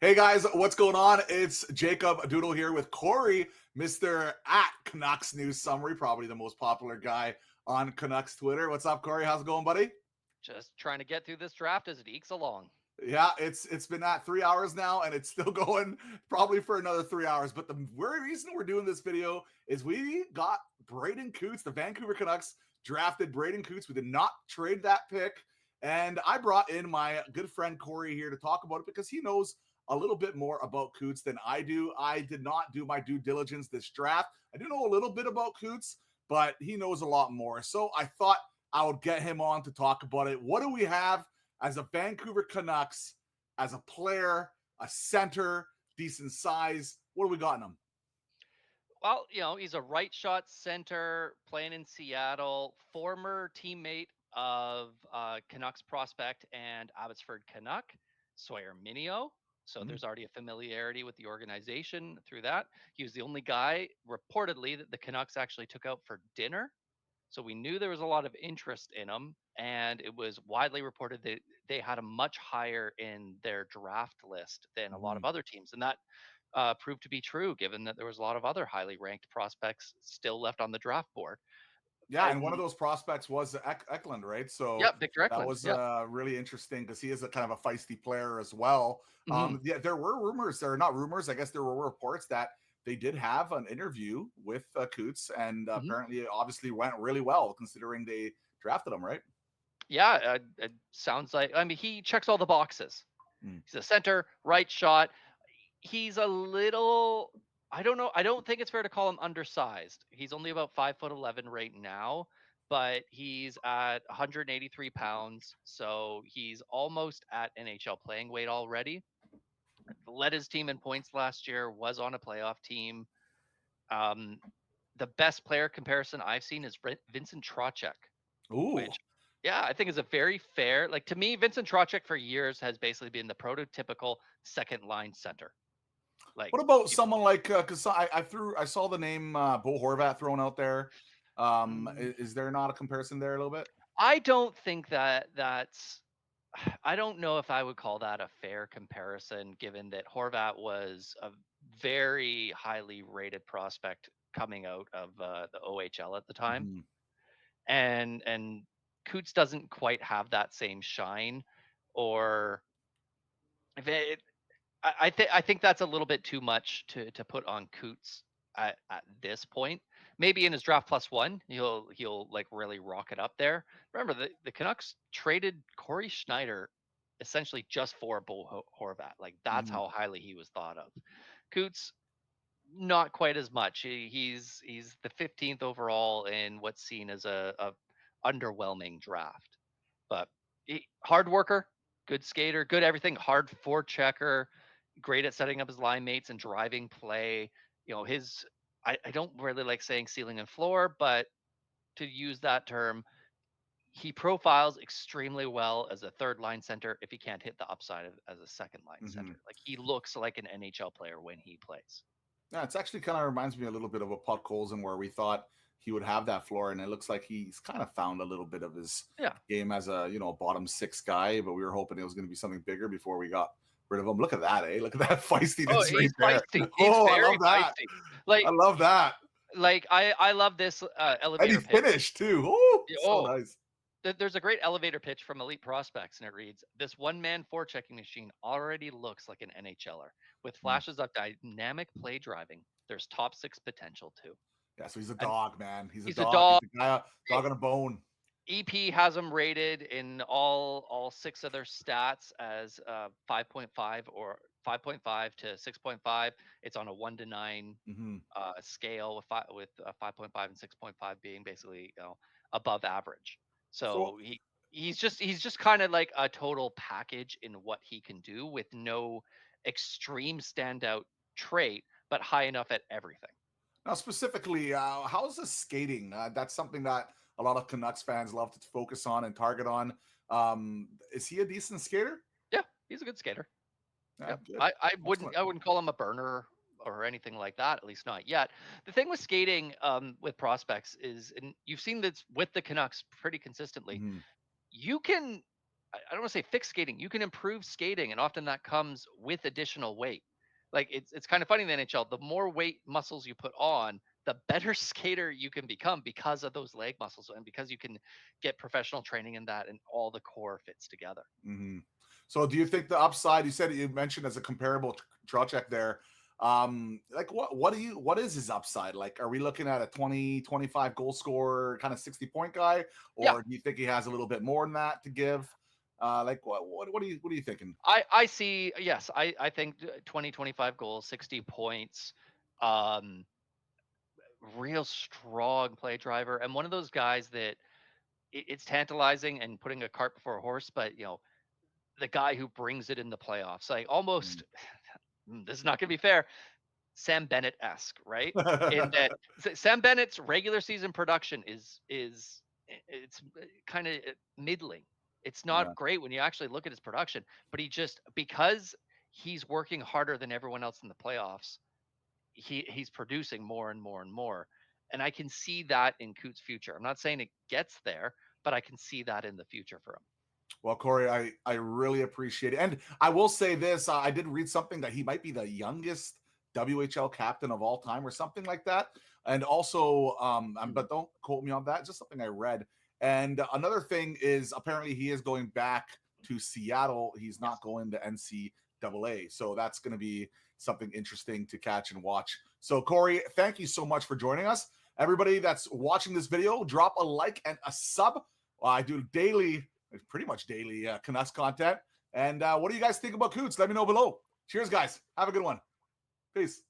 Hey guys, what's going on? It's Jacob Doodle here with Cory, Mr. at Canucks News Summary, probably the most popular guy on Canucks Twitter. What's up, Cory? How's it going, buddy? Just trying to get through this draft as it ekes along. Yeah, it's been at 3 hours now, and it's still going probably for another 3 hours. But the very reason we're doing this video is we got Braeden Coots, the Vancouver Canucks drafted Braeden Coots. We did not trade that pick, and I brought in my good friend Cory here to talk about it because he knows a little bit more about Coots than I do. I did not do my due diligence this draft. I do know a little bit about Coots, but he knows a lot more. So I thought I would get him on to talk about it. What do we have as a Vancouver Canucks, as a player, a center, decent size? What do we got in him? Well, he's a right shot center playing in Seattle, former teammate of Canucks prospect and Abbotsford Canuck, Sawyer Minio. So Mhm. there's already a familiarity with the organization through that. He was the only guy reportedly that the Canucks actually took out for dinner. So we knew there was a lot of interest in him, and it was widely reported that they had a much higher in their draft list than a lot of Mhm. other teams, and that proved to be true, given that there was a lot of other highly ranked prospects still left on the draft board. Yeah, and one of And those prospects was Eklund, right? So yeah, Victor that Eklund. was Yeah. really interesting because he is a kind of a feisty player as well. Hmm. Yeah, there were rumors, or not rumors, I guess there were reports that they did have an interview with Coots, and Hmm. apparently it obviously went really well considering they drafted him, right? Yeah, it sounds like, I mean, he checks all the boxes. Mm. He's a center, right shot. He's a little, I don't know. I don't think it's fair to call him undersized. He's only about 5'11" right now, but he's at 183 pounds. So he's almost at NHL playing weight already. Led his team in points last year, was on a playoff team. Um, the best player comparison I've seen is Vincent Trocek, Ooh. which, yeah, I think is a very fair. Like, to me, Vincent Trocek for years has basically been the prototypical second line center. Like, What about you someone like because I saw the name Bo Horvat thrown out there. know, Is there not a comparison there a little bit? I don't think that's. I don't know if I would call that a fair comparison, given that Horvat was a very highly rated prospect coming out of the OHL at the time, Mhm. and Coots doesn't quite have that same shine, or if it, I think that's a little bit too much to put on Coots at this point. Maybe in his draft plus one, he'll like really rock it up there. Remember, the Canucks traded Corey Schneider essentially just for Bo Horvat. Like, that's Mhm. how highly he was thought of. Coots, not quite as much. He's the 15th overall in what's seen as a underwhelming draft, but hard worker, good skater, good everything, hard forechecker, great at setting up his line mates and driving play. His, I don't really like saying ceiling and floor, but to use that term, he profiles extremely well as a third line center if he can't hit the upside as a second line center. Mhm. Like, he looks like an NHL player when he plays. Yeah, it's actually kind of reminds me a little bit of a Puck Colson where we thought he would have that floor, and it looks like he's kind of found a little bit of his Yeah. game as a bottom six guy. But we were hoping it was going to be something bigger before we got rid of him. Look at that, eh? Look at that Oh, feistiness right he's there. feisty. He's Oh, I very love that. feisty. I Like love that. like I love this And he elevator pitch. finished too. Oh, so Oh, nice. there's a great elevator pitch from Elite Prospects, and it reads, "This one-man forechecking machine already looks like an NHLer. With Mm. flashes of dynamic play driving, there's top six potential too." Yeah, so he's a And dog, man. He's a he's a dog. He's dog. a guy, dog on a bone. EP has him rated in all six of their stats as 5.5 or 5.5 to 6.5. It's on a 1 to 9 Hmm. scale, with 5.5 and 6.5 being basically, above average. So So he's just kind of like a total package in what he can do, with no extreme standout trait, but high enough at everything. now, specifically, how's the skating? That's something that a lot of Canucks fans love to focus on and target on. Is he a decent skater? Yeah, he's a good skater. Yeah, Yep. good, I wouldn't excellent. I wouldn't call him a burner or anything like that, at least not yet. The thing with skating, with prospects is, and you've seen this with the Canucks pretty consistently, Hmm. you can I don't want to say fix skating. You can improve skating, and often that comes with additional weight. Like it's kind of funny in the NHL. The more weight muscles you put on, the better skater you can become because of those leg muscles, and because you can get professional training in that, and all the core fits together. Mm-hmm. So do you think the upside, you mentioned as a comparable Trocheck there, like what is his upside? Like, are we looking at a 20, 25 goal scorer, kind of 60-point guy, Yeah, or do you think he has a little bit more than that to give? Like what are you thinking? I see. Yes, I think 20, 25 goals, 60 points. Um, Real strong play driver, and one of those guys that it's tantalizing and putting a cart before a horse, but the guy who brings it in the playoffs, like almost. This is not going to be fair. Sam Bennett-esque, right? In that Sam Bennett's regular season production it's kind of middling. It's Yeah. not great when you actually look at his production, but he just, because he's working harder than everyone else in the playoffs, he's producing more and more and more. And I can see that in Coots' future. I'm not saying it gets there, but I can see that in the future for him. Well, Corey, I really appreciate it. And I will say this, I did read something that he might be the youngest WHL captain of all time or something like that. And also, but don't quote me on that, just something I read. And another thing is apparently he is going back to Seattle. He's not going to NCAA. So that's going to be something interesting to catch and watch. So, Corey, thank you so much for joining us. Everybody that's watching this video, drop a like and a sub. I do pretty much daily Canucks content. And what do you guys think about Coots? Let me know below. Cheers, guys. Have a good one. Peace.